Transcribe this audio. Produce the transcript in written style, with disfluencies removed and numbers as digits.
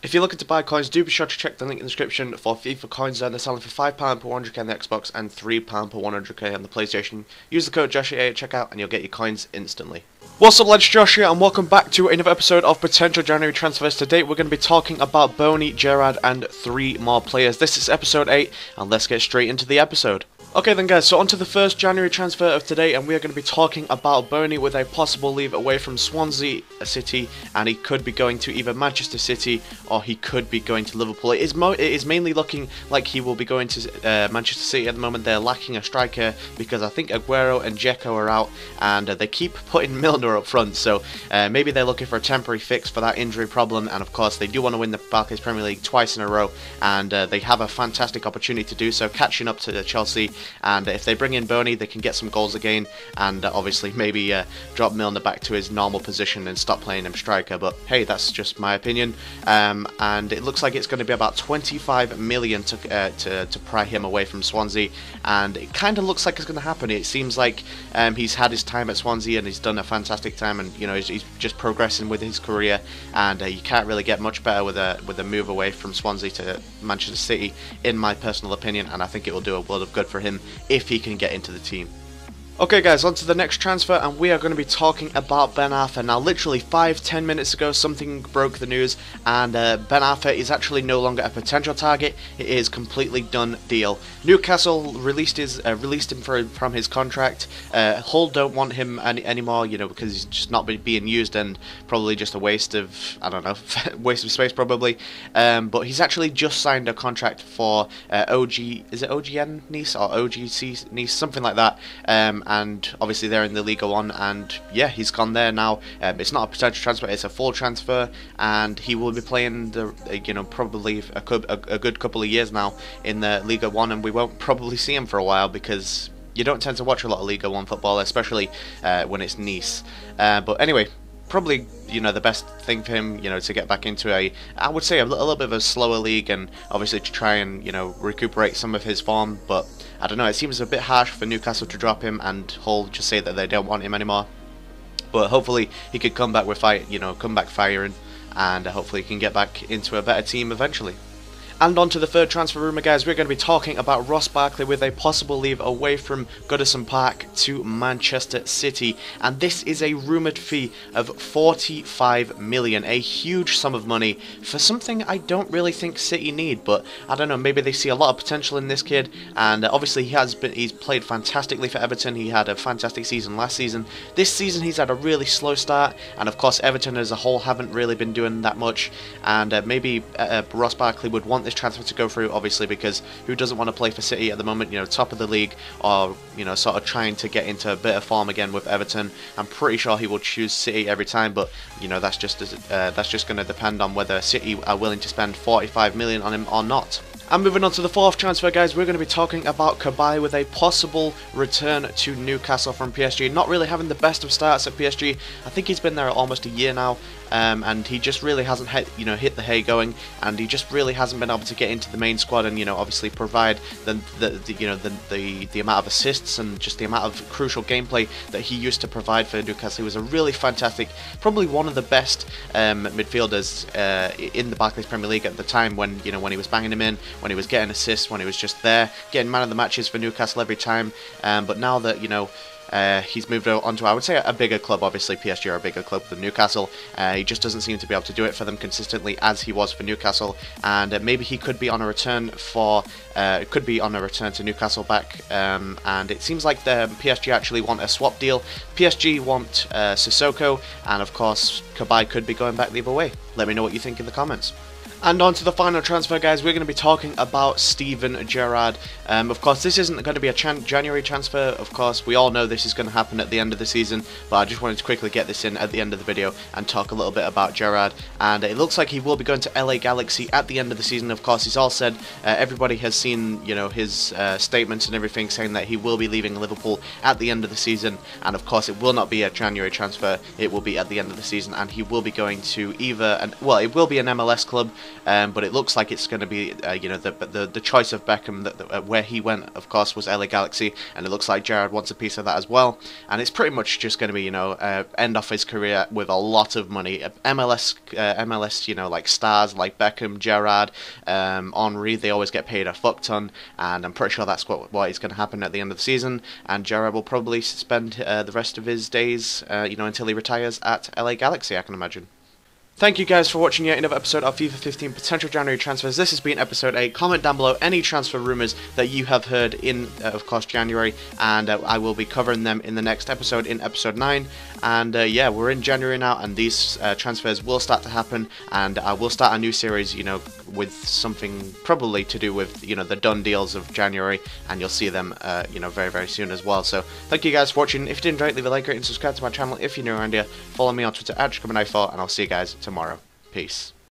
If you're looking to buy coins, do be sure to check the link in the description for FIFA coins zone. They're selling for £5 per 100k on the Xbox and £3 per 100k on the PlayStation. Use the code Joshua at checkout and you'll get your coins instantly. What's up, lads? Josh here, and welcome back to another episode of Potential January Transfers. Today we're going to be talking about BONY, Gerrard and 3 more players. This is episode 8 and let's get straight into the episode. Okay then guys, so on to the first January transfer of today, and we are going to be talking about BONY with a possible leave away from Swansea City, and he could be going to either Manchester City or he could be going to Liverpool. It is mainly looking like he will be going to Manchester City. At the moment they're lacking a striker because I think Aguero and Dzeko are out, and they keep putting Milner up front, so maybe they're looking for a temporary fix for that injury problem. And of course they do want to win the Barclays Premier League twice in a row, and they have a fantastic opportunity to do so, catching up to Chelsea. And if they bring in BONY, they can get some goals again, and obviously maybe drop Milner back to his normal position and stop playing him striker. But hey, that's just my opinion. And it looks like it's going to be about 25 million to pry him away from Swansea, and it kind of looks like it's going to happen. It seems like he's had his time at Swansea and he's done a fantastic time, and you know he's just progressing with his career, and you can't really get much better with a move away from Swansea to Manchester City, in my personal opinion. And I think it will do a world of good for him if he can get into the team. Okay guys, on to the next transfer, and we are going to be talking about Ben Arfa. Now literally 5-10 minutes ago something broke the news, and Ben Arfa is actually no longer a potential target. It is completely done deal. Newcastle released him from his contract. Hull don't want him anymore, you know, because he's just not being used and probably just a waste of, I don't know, waste of space probably. But he's actually just signed a contract for OGN Nice or OGC Nice, something like that. And obviously they're in the Liga 1, and yeah, he's gone there now. It's not a potential transfer, it's a full transfer, and he will be playing probably a good couple of years now in the Liga 1, and we won't probably see him for a while because you don't tend to watch a lot of Liga 1 football, especially when it's Nice. But anyway, probably, you know, the best thing for him, you know, to get back into I would say a little bit of a slower league, and obviously to try and, you know, recuperate some of his form. But I don't know, it seems a bit harsh for Newcastle to drop him and Hull just say that they don't want him anymore. But hopefully he could come back with come back firing, and hopefully he can get back into a better team eventually. And on to the third transfer rumour, guys. We're going to be talking about Ross Barkley with a possible leave away from Goodison Park to Manchester City. And this is a rumoured fee of 45 million, a huge sum of money for something I don't really think City need. But I don't know, maybe they see a lot of potential in this kid. And obviously he's played fantastically for Everton. He had a fantastic season last season. This season he's had a really slow start, and of course Everton as a whole haven't really been doing that much. And maybe Ross Barkley would want this transfer to go through, obviously, because who doesn't want to play for City at the moment, you know, top of the league, or, you know, sort of trying to get into a bit of form again with Everton. I'm pretty sure he will choose City every time, but you know, that's just going to depend on whether City are willing to spend 45 million on him or not. And moving on to the fourth transfer, guys, we're going to be talking about Cabaye with a possible return to Newcastle from PSG. Not really having the best of starts at PSG. I think he's been there almost a year now, and he just really hasn't hit the hay going, and he just really hasn't been able to get into the main squad and, you know, obviously provide the amount of assists and just the amount of crucial gameplay that he used to provide for Newcastle. He was a really fantastic, probably one of the best midfielders in the Barclays Premier League at the time, when he was banging him in, when he was getting assists, when he was just there getting man of the matches for Newcastle every time. But now that, you know, he's moved on to, I would say, a bigger club. Obviously to a bigger club than Newcastle. He just doesn't seem to be able to do it for them consistently as he was for Newcastle, and maybe he could be on a return to Newcastle back. And it seems like the PSG actually want a swap deal. PSG want Sissoko, and of course Cabaye could be going back the other way. Let me know what you think in the comments. And on to the final transfer, guys. We're going to be talking about Steven Gerrard. Of course, this isn't going to be a January transfer. Of course, we all know this is going to happen at the end of the season, but I just wanted to quickly get this in at the end of the video and talk a little bit about Gerrard. And it looks like he will be going to LA Galaxy at the end of the season. Of course, he's all said, everybody has seen, you know, his statements and everything saying that he will be leaving Liverpool at the end of the season. And of course, it will not be a January transfer. It will be at the end of the season, and he will be going to either it will be an MLS club. but it looks like it's going to be the choice of Beckham where he went, of course, was LA Galaxy, and it looks like Gerrard wants a piece of that as well. And it's pretty much just going to be end off his career with a lot of money. MLS like stars like Beckham, Gerrard, Henry, they always get paid a fuck ton, and I'm pretty sure that's what is going to happen at the end of the season. And Gerrard will probably spend the rest of his days, until he retires at LA Galaxy, I can imagine. Thank you guys for watching yet another episode of FIFA 15 Potential January Transfers. This has been episode 8. Comment down below any transfer rumours that you have heard in, of course, January, and I will be covering them in the next episode, in episode 9. And yeah, we're in January now, and these transfers will start to happen, and I will start a new series, with something probably to do with, the done deals of January, and you'll see them, very, very soon as well. So thank you guys for watching. If you did enjoy it, leave a like, rate, and subscribe to my channel if you're new around here. Follow me on Twitter at Cabaye, and I'll see you guys tomorrow. Peace.